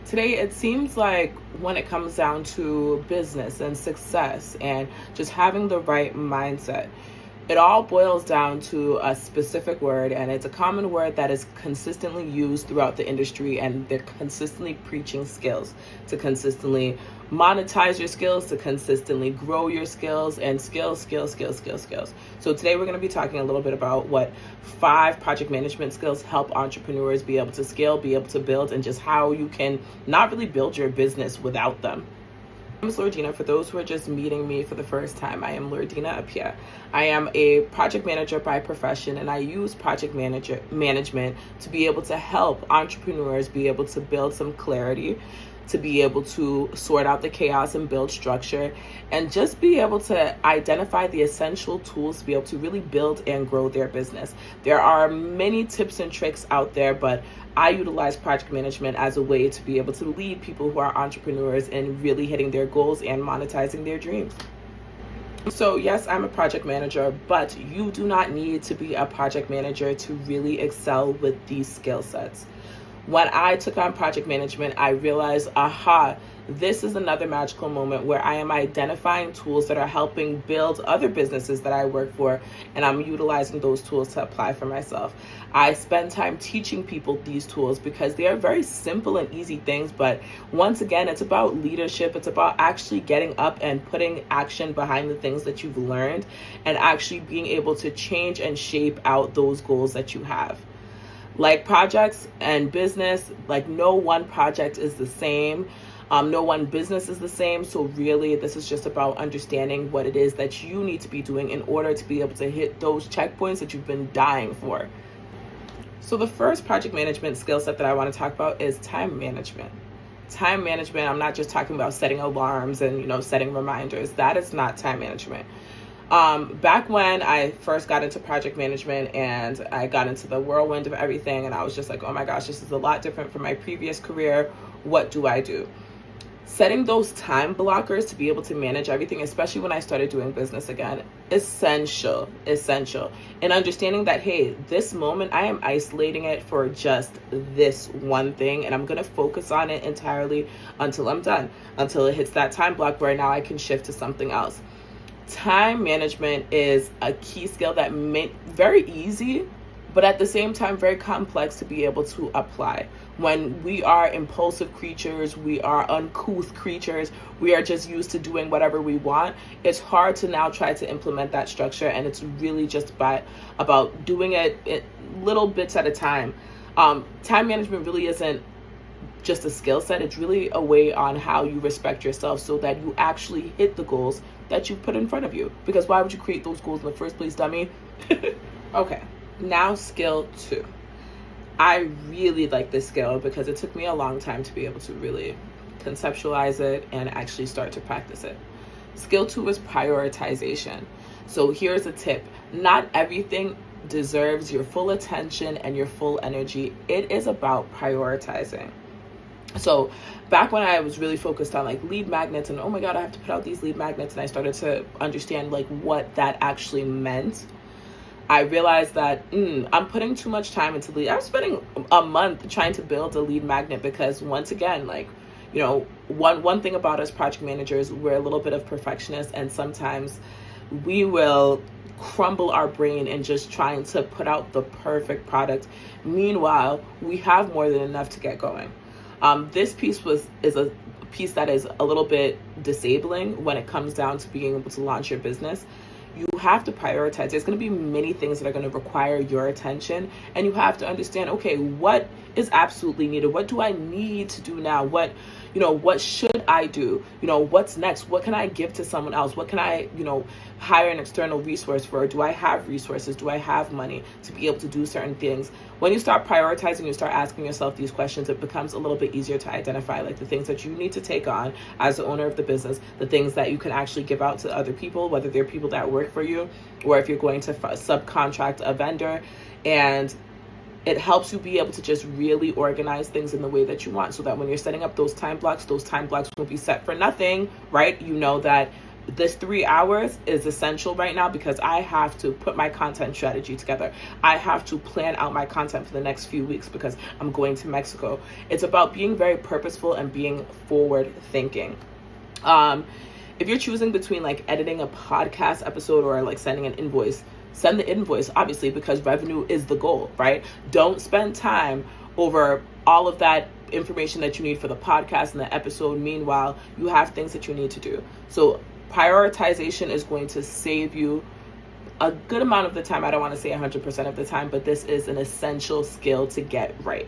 Today, it seems like when it comes down to business and success and just having the right mindset, it all boils down to a specific word, and it's a common word that is consistently used throughout the industry, and they're consistently preaching skills to consistently monetize your skills, to consistently grow your skills, and skills. So today we're going to be talking a little bit about what 5 project management skills help entrepreneurs be able to scale, be able to build, and just how you can not really build your business without them. My name is Lordina. For those who are just meeting me for the first time, I am Lordina Apia. I am a project manager by profession, and I use project management to be able to help entrepreneurs be able to build some clarity, to be able to sort out the chaos and build structure, and just be able to identify the essential tools to be able to really build and grow their business. There are many tips and tricks out there, but I utilize project management as a way to be able to lead people who are entrepreneurs in really hitting their goals and monetizing their dreams. So yes, I'm a project manager, but you do not need to be a project manager to really excel with these skill sets. When I took on project management, I realized, this is another magical moment where I am identifying tools that are helping build other businesses that I work for, and I'm utilizing those tools to apply for myself. I spend time teaching people these tools because they are very simple and easy things, but once again, it's about leadership. It's about actually getting up and putting action behind the things that you've learned and actually being able to change and shape out those goals that you have. Like projects and business, like no one project is the same. No one business is the same. So really, this is just about understanding what it is that you need to be doing in order to be able to hit those checkpoints that you've been dying for. So the first project management skill set that I want to talk about is time management. Time management, I'm not just talking about setting alarms and, setting reminders. That is not time management. Back when I first got into project management and I got into the whirlwind of everything, and I was just like, oh my gosh, this is a lot different from my previous career. What do I do? Setting those time blockers to be able to manage everything, especially when I started doing business again, essential. And understanding that, hey, this moment I am isolating it for just this one thing, and I'm going to focus on it entirely until I'm done, until it hits that time block where now I can shift to something else. Time management is a key skill that very easy, but at the same time very complex to be able to apply. When we are impulsive creatures, we are uncouth creatures, we are just used to doing whatever we want. It's hard to now try to implement that structure, and it's really just about doing it little bits at a time. Time management really isn't just a skill set. It's really a way on how you respect yourself so that you actually hit the goals that you put in front of you. Because why would you create those goals in the first place, dummy? Okay, now skill 2. I really like this skill because it took me a long time to be able to really conceptualize it and actually start to practice it. Skill 2 is prioritization. So here's a tip. Not everything deserves your full attention and your full energy. It is about prioritizing. So back when I was really focused on lead magnets and, oh my God, I have to put out these lead magnets, and I started to understand what that actually meant, I realized that I'm putting too much time into lead. I was spending a month trying to build a lead magnet because, once again, one thing about us project managers, we're a little bit of perfectionists, and sometimes we will crumble our brain in just trying to put out the perfect product. Meanwhile, we have more than enough to get going. This piece is a piece that is a little bit disabling when it comes down to being able to launch your business. You have to prioritize. There's going to be many things that are going to require your attention, and you have to understand, okay, what is absolutely needed? What do I need to do now? What should I do? What's next? What can I give to someone else? What can I, hire an external resource for? Do I have resources? Do I have money to be able to do certain things? When you start prioritizing, you start asking yourself these questions, it becomes a little bit easier to identify the things that you need to take on as the owner of the business, the things that you can actually give out to other people, whether they're people that work for you or if you're going to subcontract a vendor. And it helps you be able to just really organize things in the way that you want, so that when you're setting up those time blocks won't be set for nothing, right? You know that this 3 hours is essential right now because I have to put my content strategy together. I have to plan out my content for the next few weeks because I'm going to Mexico. It's about being very purposeful and being forward thinking. If you're choosing between like editing a podcast episode or like sending an invoice, send the invoice, obviously, because revenue is the goal, right? Don't spend time over all of that information that you need for the podcast and the episode. Meanwhile, you have things that you need to do. So prioritization is going to save you a good amount of the time. I don't want to say 100% of the time, but this is an essential skill to get right.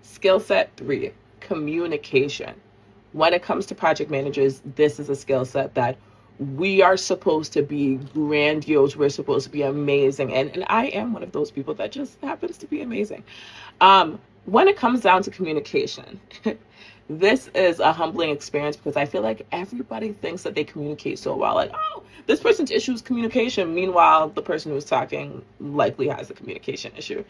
Skill set 3, communication. When it comes to project managers, this is a skill set that we are supposed to be grandiose. We're supposed to be amazing. And I am one of those people that just happens to be amazing. When it comes down to communication, this is a humbling experience because I feel like everybody thinks that they communicate so well. Like, oh, this person's issue is communication. Meanwhile, the person who's talking likely has a communication issue.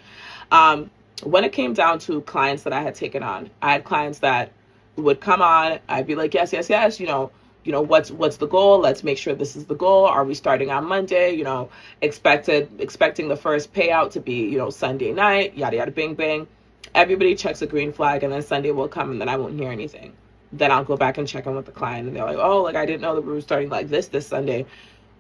When it came down to clients that I had taken on, I had clients that would come on. I'd be like, yes, yes, yes. What's the goal? Let's make sure this is the goal. Are we starting on Monday? Expecting the first payout to be, Sunday night, yada, yada, bing, bing. Everybody checks a green flag, and then Sunday will come, and then I won't hear anything. Then I'll go back and check in with the client, and they're like, oh, like I didn't know that we were starting like this Sunday.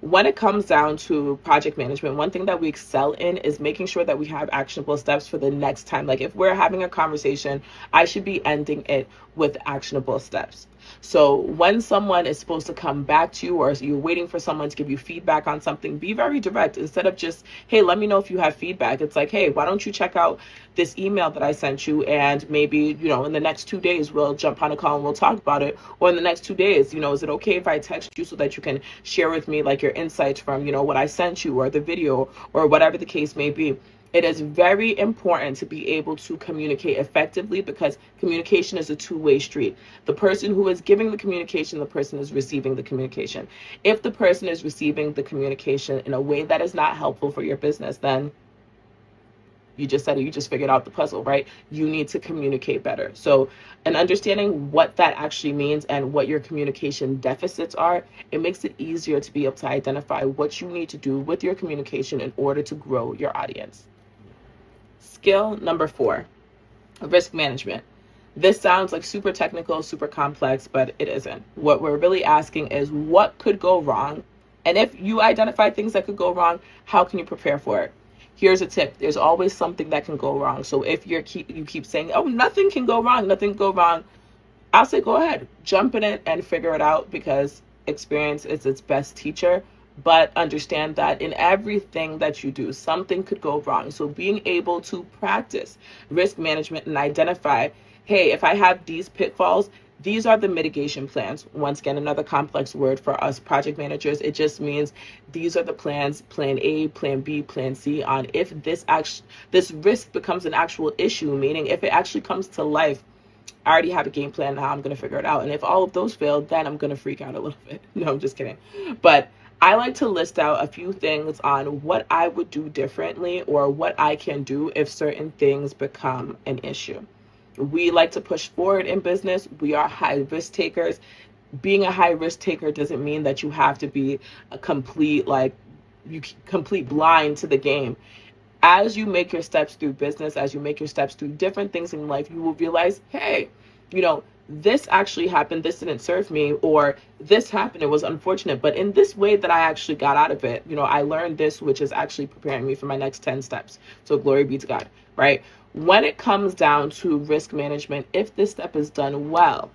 When it comes down to project management, one thing that we excel in is making sure that we have actionable steps for the next time. Like if we're having a conversation, I should be ending it with actionable steps. So when someone is supposed to come back to you or you're waiting for someone to give you feedback on something, be very direct. Instead of just, hey, let me know if you have feedback. It's like, hey, why don't you check out this email that I sent you, and maybe, in the next 2 days, we'll jump on a call and we'll talk about it. Or in the next 2 days, is it okay if I text you so that you can share with me like your insights from, what I sent you or the video or whatever the case may be. It is very important to be able to communicate effectively because communication is a two-way street. The person who is giving the communication, the person is receiving the communication. If the person is receiving the communication in a way that is not helpful for your business, then you just said it, you just figured out the puzzle, right? You need to communicate better. So, and understanding what that actually means and what your communication deficits are, it makes it easier to be able to identify what you need to do with your communication in order to grow your audience. Skill number 4, risk management. This sounds like super technical, super complex, but it isn't. What we're really asking is what could go wrong? And if you identify things that could go wrong, how can you prepare for it? Here's a tip. There's always something that can go wrong. So if you keep saying, oh, nothing can go wrong, nothing can go wrong, I'll say go ahead, jump in it and figure it out because experience is its best teacher. But understand that in everything that you do, something could go wrong. So being able to practice risk management and identify, hey, if I have these pitfalls, these are the mitigation plans. Once again, another complex word for us project managers. It just means these are the plans, plan A, plan B, plan C, on if this risk becomes an actual issue, meaning if it actually comes to life, I already have a game plan now, I'm going to figure it out. And if all of those fail, then I'm going to freak out a little bit. No, I'm just kidding. But I like to list out a few things on what I would do differently or what I can do if certain things become an issue. We like to push forward in business. We are high risk takers. Being a high risk taker doesn't mean that you have to be a complete blind to the game. As you make your steps through business, as you make your steps through different things in life, you will realize, hey, this actually happened, this didn't serve me, or this happened, it was unfortunate, but in this way that I actually got out of it, I learned this, which is actually preparing me for my next 10 steps. So glory be to God, right? When it comes down to risk management, if this step is done well,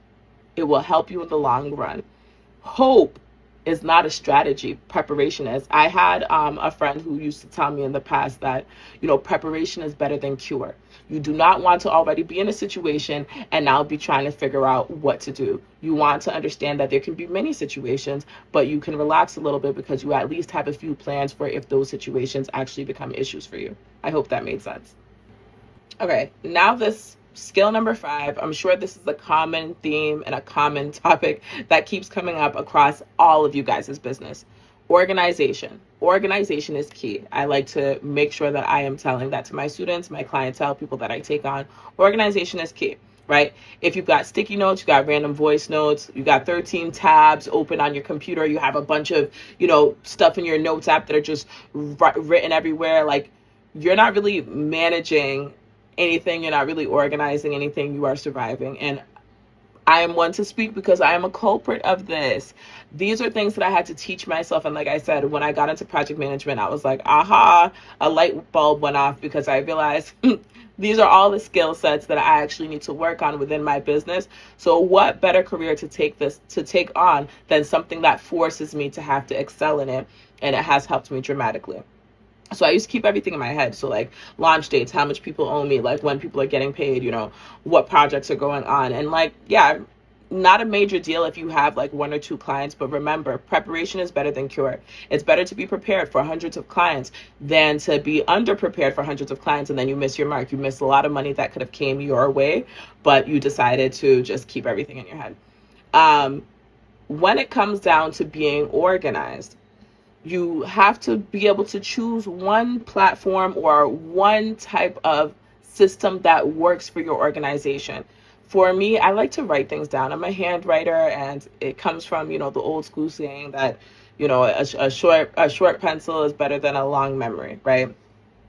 it will help you in the long run. Hope is not a strategy. Preparation is. I had a friend who used to tell me in the past that, preparation is better than cure. You do not want to already be in a situation and now be trying to figure out what to do. You want to understand that there can be many situations, but you can relax a little bit because you at least have a few plans for if those situations actually become issues for you. I hope that made sense. Okay, now this skill number 5, I'm sure this is a common theme and a common topic that keeps coming up across all of you guys' business. Organization. Organization is key. I like to make sure that I am telling that to my students, my clientele, people that I take on. Organization is key. right? If you've got sticky notes, you got random voice notes, you got 13 tabs open on your computer, you have a bunch of, stuff in your notes app that are just written everywhere. Like, you're not really managing anything, you're not really organizing anything, you are surviving. And I am one to speak because I am a culprit of this. These are things that I had to teach myself. And like I said, when I got into project management, I was like, aha, a light bulb went off because I realized these are all the skill sets that I actually need to work on within my business. So what better career to take on than something that forces me to have to excel in it? And it has helped me dramatically. So I used to keep everything in my head. So like launch dates, how much people owe me, like when people are getting paid, what projects are going on. And like, yeah, not a major deal if you have like one or two clients, but remember, preparation is better than cure. It's better to be prepared for hundreds of clients than to be underprepared for hundreds of clients and then you miss your mark. You miss a lot of money that could have came your way, but you decided to just keep everything in your head. When it comes down to being organized, you have to be able to choose one platform or one type of system that works for your organization. For me, I like to write things down. I'm a hand writer, and it comes from, the old school saying that, a short pencil is better than a long memory, right?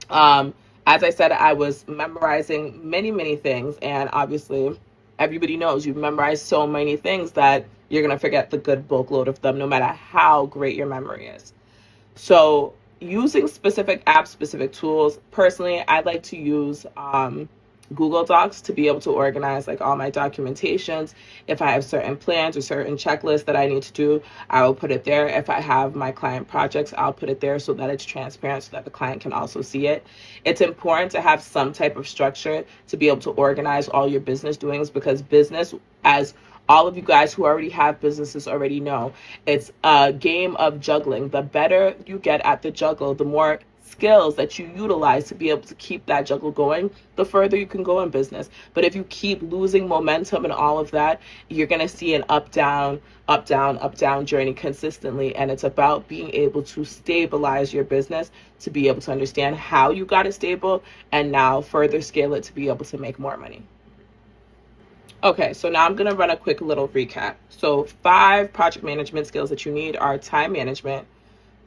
As I said, I was memorizing many, many things, and obviously everybody knows you memorize so many things that you're going to forget the good bulk load of them, no matter how great your memory is. So using specific apps, specific tools, personally, I like to use Google Docs to be able to organize like all my documentations. If I have certain plans or certain checklists that I need to do, I will put it there. If I have my client projects, I'll put it there so that it's transparent so that the client can also see it. It's important to have some type of structure to be able to organize all your business doings, because business, as all of you guys who already have businesses already know, it's a game of juggling. The better you get at the juggle, the more skills that you utilize to be able to keep that juggle going, the further you can go in business. But if you keep losing momentum and all of that, you're going to see an up, down, up, down, up, down journey consistently. And it's about being able to stabilize your business, to be able to understand how you got it stable, and now further scale it to be able to make more money. Okay, so now I'm going to run a quick little recap. So 5 project management skills that you need are time management,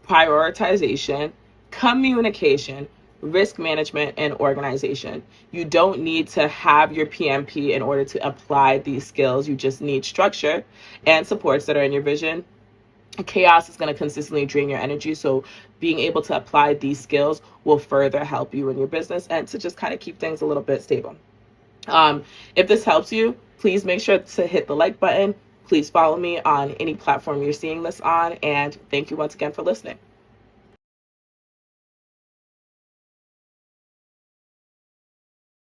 prioritization, communication, risk management, and organization. You don't need to have your PMP in order to apply these skills. You just need structure and supports that are in your vision. Chaos is going to consistently drain your energy. So being able to apply these skills will further help you in your business and to just kind of keep things a little bit stable. If this helps you, please make sure to hit the like button. Please follow me on any platform you're seeing this on. And thank you once again for listening.